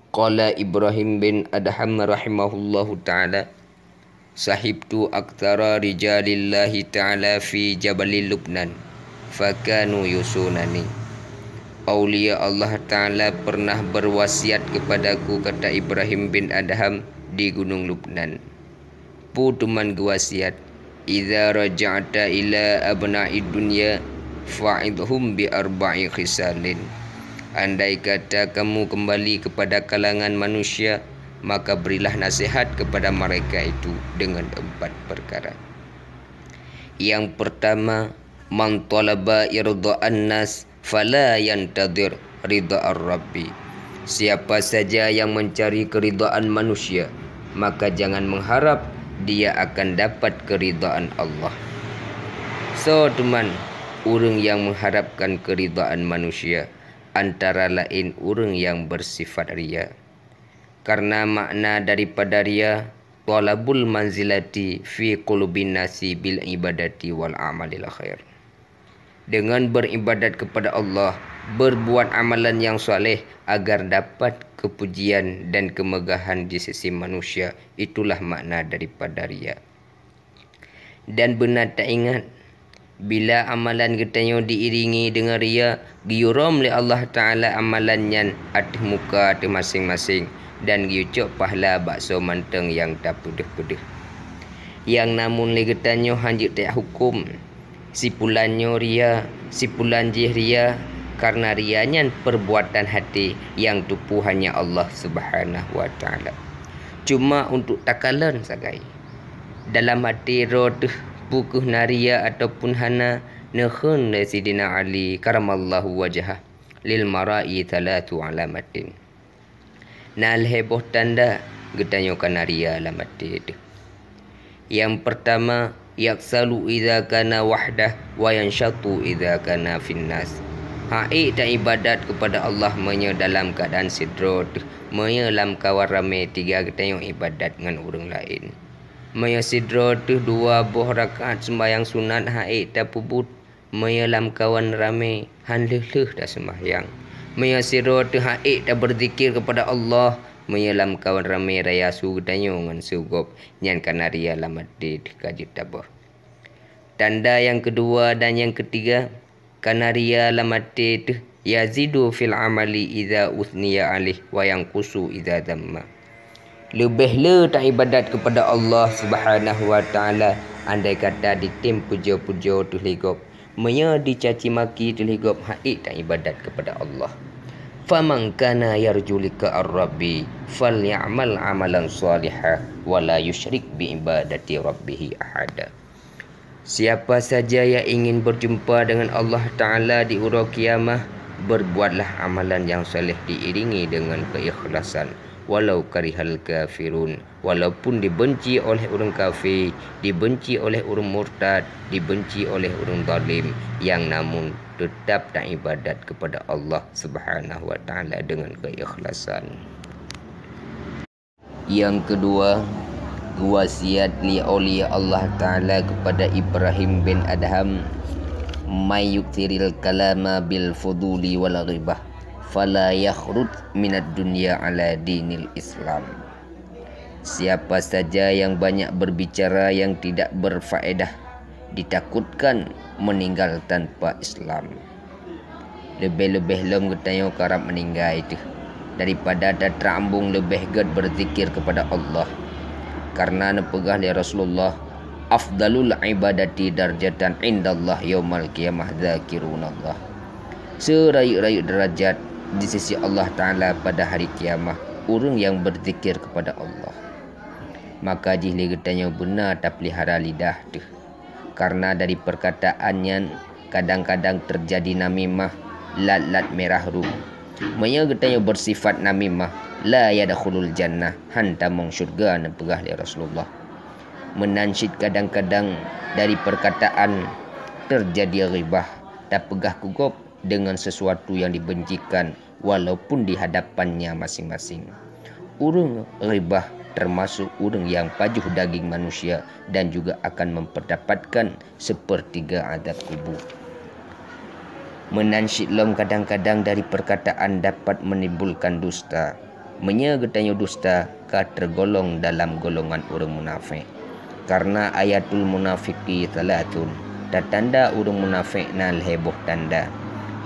Qala Ibrahim bin Adham rahimahullahu ta'ala, sahibtu aktsara rijalillahi ta'ala fi jabalil Lubnan fakanu yusunani. Aulia Allah Ta'ala pernah berwasiat kepadaku, kata Ibrahim bin Adham, di gunung Lubnan. Putuman gewasiat, idza raja'ta ila abna'id dunya fa'idhum bi arba'i khisalin. Andai kata kamu kembali kepada kalangan manusia, maka berilah nasihat kepada mereka itu dengan 4 perkara. Yang pertama, man talaba irda'an nas fala yantadir ridha ar-rabbi. Siapa saja yang mencari keridhaan manusia, maka jangan mengharap dia akan dapat keridhaan Allah. So teman, orang yang mengharapkan keridhaan manusia antara lain orang yang bersifat ria. Karena makna daripada ria, talabul manzilati fi qulubin nasi bil ibadati wal amalil khair. Dengan beribadat kepada Allah, berbuat amalan yang soleh agar dapat kepujian dan kemegahan di sisi manusia, itulah makna daripada ria. Dan benar tak ingat, bila amalan kita diiringi dengan ria, giuram oleh Allah Ta'ala amalannya atas muka atas masing-masing, dan giucuk pahala bakso manteng yang tak pedih-pedih. Yang namun le katanya hanjik tak hukum, sipulannya ria, sipulan jih ria, karena rianya perbuatan hati yang tupu hanya Allah Subhanahu wa Ta'ala. Cuma untuk takalan sagai. Dalam hati roh pukuh naria ataupun hana nekhun Sidina Ali karamallahu wajhah lil marai thalatu alamatin. Nal heboh tanda getanyo kanaria alamati itu. Yang pertama, yaksalu idza kana wahdah wa yanshatu idza kana finnas. Hai tak ibadat kepada Allah menya dalam keadaan sidrot, menya dalam kawan ramai, 3 getanyo ibadat dengan orang lain. Maya sidrot 2 buah rakaat sembahyang sunat hai tak pubut, maya dalam kawan ramai hanleh-leh dah sembahyang. Maya sidrot hai tak berzikir kepada Allah, maya dalam kawan ramai raya su getanyo ngan sugop nyan kanaria lamadid kajit tabah. Tanda yang kedua dan yang ketiga, kanaria lamadid yazidu fil amali idza uthniya alih wa yanqusu idza damma. Lebih le tak ibadat kepada Allah Subhanahu wa Ta'ala andai kata ditim puja-puja tu ligop, menya dicaci maki tu ligop, hai tak ibadat kepada Allah. Faman kana yarjulika ar-rabbi falyamal amalan salihah wala yusyrik bi ibadati rabbih ahada. Siapa saja yang ingin berjumpa dengan Allah Ta'ala di hurau kiamah, berbuatlah amalan yang soleh diiringi dengan keikhlasan, walau karihal kafirun, walaupun dibenci oleh orang kafir, dibenci oleh orang murtad, dibenci oleh orang zalim, yang namun tetap tak ibadat kepada Allah Subhanahu wa Ta'ala dengan keikhlasan. Yang kedua, wasiat li aulia Allah Ta'ala kepada Ibrahim bin Adham, may yuktiril kalama bil fuduli wal ghibah fala yakhrud minad dunya ala dinil Islam. Siapa saja yang banyak berbicara yang tidak berfaedah, ditakutkan meninggal tanpa Islam. Lebih-lebih lom getanyo karap meninggal itu daripada tak terambung lebih gad berzikir kepada Allah. Karena nepegah li Rasulullah, afdalul ibadati darjatan indallah yaumal qiyamah dzakirunallah. Serayu-rayu derajat di sisi Allah Ta'ala pada hari kiamah orang yang berzikir kepada Allah. Maka jihli getanya benar tak pelihara lidah tu, karena dari perkataannya kadang-kadang terjadi namimah, lat-lat merah rum. Maya getanya bersifat namimah, la yadkhulul jannah, hantamong syurga nepegah li Rasulullah. Menansyid kadang-kadang dari perkataan terjadi ghibah, tak pegah kugop dengan sesuatu yang dibencikan walaupun di hadapannya masing-masing. Urung ghibah termasuk urung yang pajuh daging manusia dan juga akan memperdapatkan 1/3 adab kubur. Menansyid lom kadang-kadang dari perkataan dapat menimbulkan dusta. Menya getanyo dusta ka tergolong dalam golongan orang munafik. Karena ayatul munafiqi talatun, tanda orang munafik nal heboh tanda.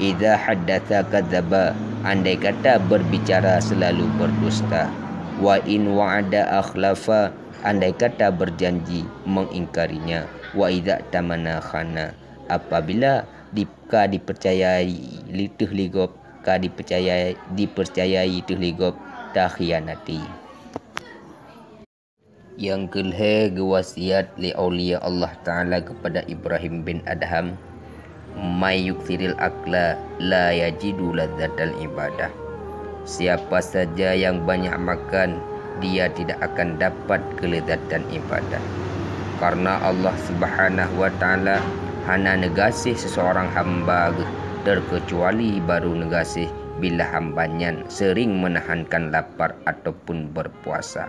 Idza haddatsa kadzaba, andai kata berbicara selalu berdusta. Wa in wa'ada akhlafa, andai kata berjanji mengingkarinya. Wa idza tamana khana, apabila dipercayai litih ligop, dipercayai tih ligop tak khianati. Yang kelhe gewasiat li aulia Allah Ta'ala kepada Ibrahim bin Adham, may yukthiril akla la yajidu ladzatal ibadah. Siapa saja yang banyak makan, dia tidak akan dapat kelezatan ibadah. Karena Allah Subhanahu wa Ta'ala hana negasih seseorang hamba terkecuali baru negasih bila hambanya sering menahankan lapar ataupun berpuasa.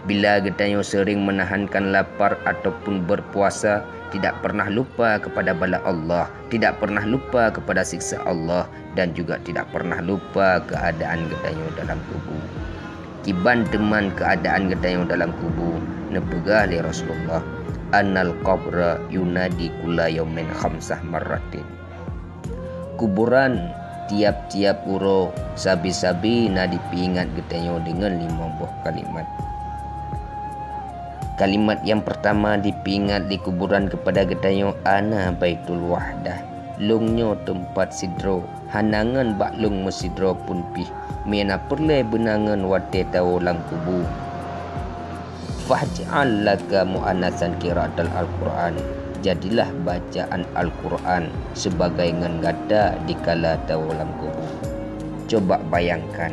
Bila getanyo sering menahankan lapar ataupun berpuasa, tidak pernah lupa kepada bala Allah, tidak pernah lupa kepada siksa Allah, dan juga tidak pernah lupa keadaan getanyo dalam tubuh. Kiban teman keadaan getanyo dalam tubuh, nepegah li Rasulullah, annal qabra yunadi kulla yaumin khamsah marratin. Kuburan tiap-tiap uro sabi-sabi na dipingat getanyo dengan 5 buah kalimat. Kalimat yang pertama dipingat di kuburan kepada getanyo, ana baitul wahdah, lungnyo tempat sidro, hanangan baklung mesidro pun pih, mena perle benangan wate tau lang kubu. Fahja'al laka mu'anasan qiraatal Al-Quran, jadilah bacaan Al-Quran sebagai ngengada dikala tau lang kubu. Coba bayangkan,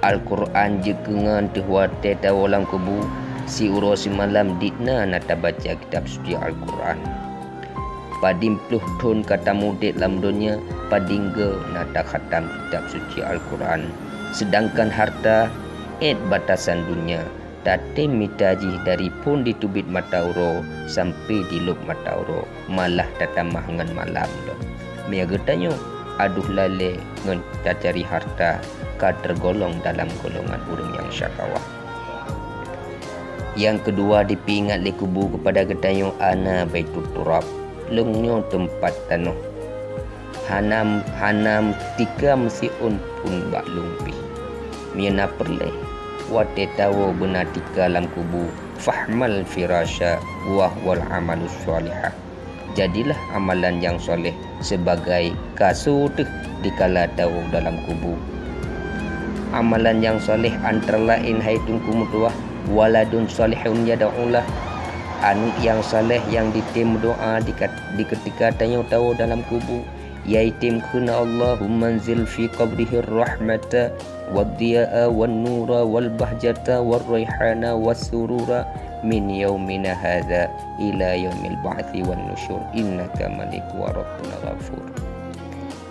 Al-Quran jekengan tehwate tau lang kubu, si uro si malam ditna nata baca kitab suci Al-Quran. Padim pluh ton kata mudik lam dunia, padingga nata khatam kitab suci Al-Quran. Sedangkan harta batasan dunia, tate mitaji dari pun ditubit mata uro sampai di lup mata uro, malah tatamah ngan malam do. Mia getanyo aduh lale ngan cari harta, ka tergolong dalam golongan urang yang syakawah. Yang kedua dipingat li kubu kepada getanyo, ana baitul turab, lungnyo tempat tanah. Hanam tika mesiun pun bak lumpi. Miana perle wate tawo benatika lam kubu, fahmal firasya wa wal amalus salihah. Jadilah amalan yang soleh sebagai kasut dikala tawo dalam kubu. Amalan yang soleh antara lain haitun kumutuah, waladun salihun yada'ulah, anu yang saleh yang ditim doa di ketika tanya tahu dalam kubu, yaitim kuna Allahumma anzil fi qabrihi rahmata wadhiya'a wan nura wal bahjata war raihana was surura min yaumina hadza ila yaumil ba'thi wan nusyur innaka maliku wa rabbuna ghafur.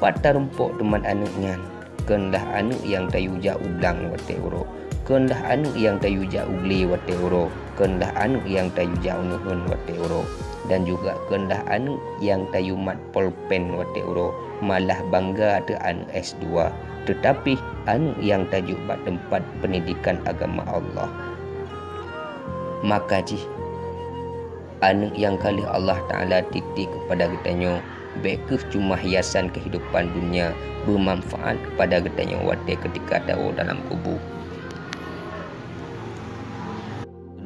Pada rempok teman anaknya, kendah anu yang tayuja ublang wate uro, kendah anu yang tayuja ugli wate uro, kendah anu yang tayuja unuhun wate uro, dan juga kendah anu yang tayumat polpen wate uro, malah bangga te anu S2, tetapi anu yang tajuk bak tempat pendidikan agama Allah. Maka ji anu yang kali Allah Ta'ala titik kepada getanyo, bekeh cuma hiasan kehidupan dunia, bermanfaat kepada getanyo wate ketika tahu dalam kubu.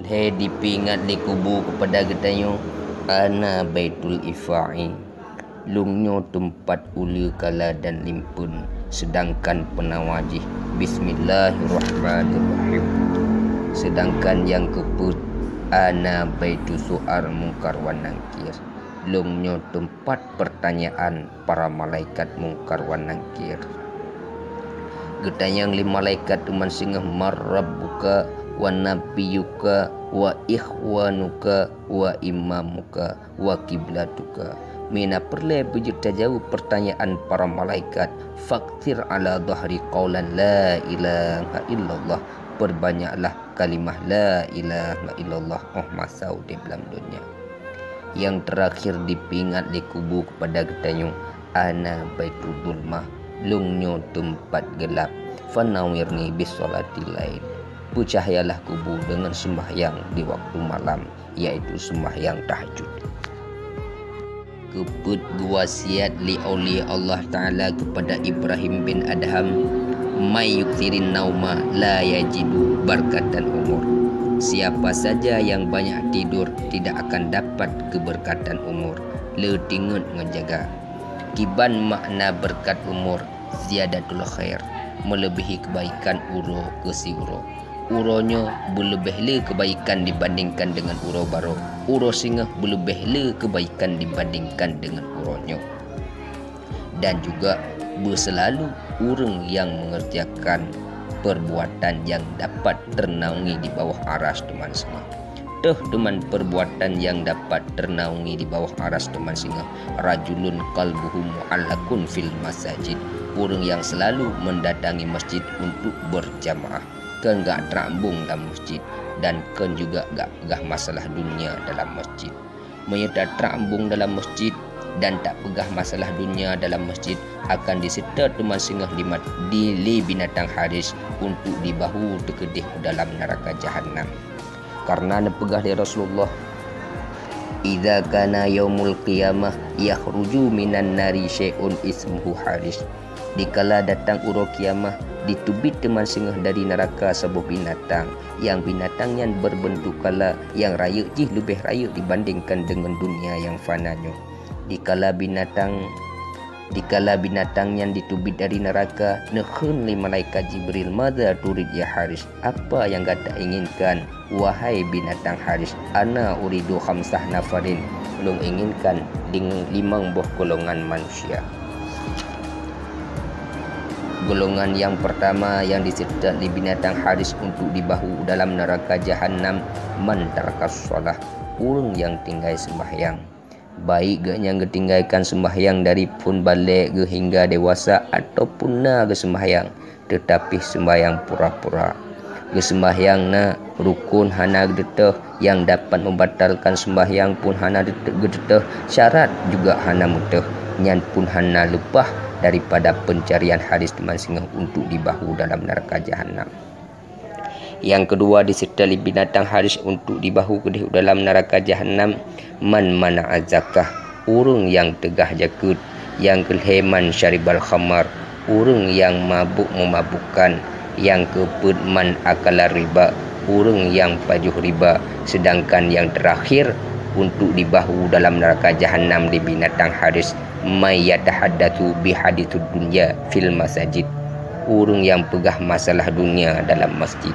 He dipingat di kubu kepada getanyo, ana baitul ifa'i, lungnyo tempat ulu kala dan limpun, sedangkan penawajih bismillahirrahmanirrahim. Sedangkan yang keput, ana baitu su'ar mungkar wa nangkir, lungnyo tempat pertanyaan para malaikat mungkar wa nangkir. Getanyang 5 malaikat teman singah marrabbuka wa nabiyuka wa ikhwanuka wa imamuka wa kiblatuka. Mina perle bejuta jauh pertanyaan para malaikat, faktir ala dhahri qawlan la ilaha illallah, perbanyaklah kalimah la ilaha illallah masau di dalam dunia. Yang terakhir dipingat di kubu kepada getanyo, ana baitul dhulmah, lungnyo tempat gelap. fanawirni bis sholatil lail, bercahayalah kubu dengan sembahyang di waktu malam, yaitu sembahyang tahajud. Kebut wasiat li aulia Allah Ta'ala kepada Ibrahim bin Adham, may yuktirin nauma la yajidu barkatan umur. Siapa saja yang banyak tidur tidak akan dapat keberkatan umur. Le tingut menjaga. Kiban makna berkat umur ziyadatul khair, melebihi kebaikan uro ke si uro. Uronya berlebih le kebaikan dibandingkan dengan uro baro. Uro singa berlebih le kebaikan dibandingkan dengan uronyo. Dan juga berselalu orang yang mengerjakan perbuatan yang dapat ternaungi di bawah aras teman singa. Teh dengan perbuatan yang dapat ternaungi di bawah aras teman singa. Rajulun qalbuhu mu'allakun fil masajid, orang yang selalu mendatangi masjid untuk berjamaah, kan gak terambung dalam masjid, dan kan juga gak pegah masalah dunia dalam masjid. Menyerta terambung dalam masjid dan tak pegah masalah dunia dalam masjid akan disita teman singa di binatang haris untuk dibahu terkedih dalam neraka jahanam. Karena nepegah dari Rasulullah, idza kana yaumul qiyamah yakhruju minan nari syai'un ismuhu haris. Dikala datang uro kiamah, ditubit teman singa dari neraka sebuah binatang, yang binatang yang berbentuk kala yang raya jih lebih raya dibandingkan dengan dunia yang fananya. Dikala binatang yang ditubit dari neraka, nekhun li malaikat Jibril, madza turid ya haris, apa yang kata inginkan wahai binatang haris? Ana uridu khamsah nafarin, belum inginkan dengan 5 buah golongan manusia. Golongan yang pertama yang disertai di binatang haris untuk dibahu dalam neraka jahanam, man tarakas shalah, orang yang tinggal sembahyang. Baik ge yang ketinggalkan sembahyang dari pun balik ge hingga dewasa ataupun na ge sembahyang tetapi sembahyang pura-pura. Ge sembahyang na rukun hana gedeteh, yang dapat membatalkan sembahyang pun hana gedeteh, syarat juga hana muteh, nyan pun hana lepah daripada pencarian haris teman singa untuk dibahu dalam neraka jahanam. Yang kedua disertai binatang haris untuk dibahu ke dalam neraka jahanam, man mana'a zakah, orang yang tegah jakut. Yang kelheman syaribal khamar, orang yang mabuk memabukkan. Yang keempat man akala riba, orang yang pajuh riba. Sedangkan yang terakhir untuk dibahu dalam neraka jahanam di binatang haris, may yatahaddatsu bihaditsud dunya fil masajid, orang yang pegah masalah dunia dalam masjid.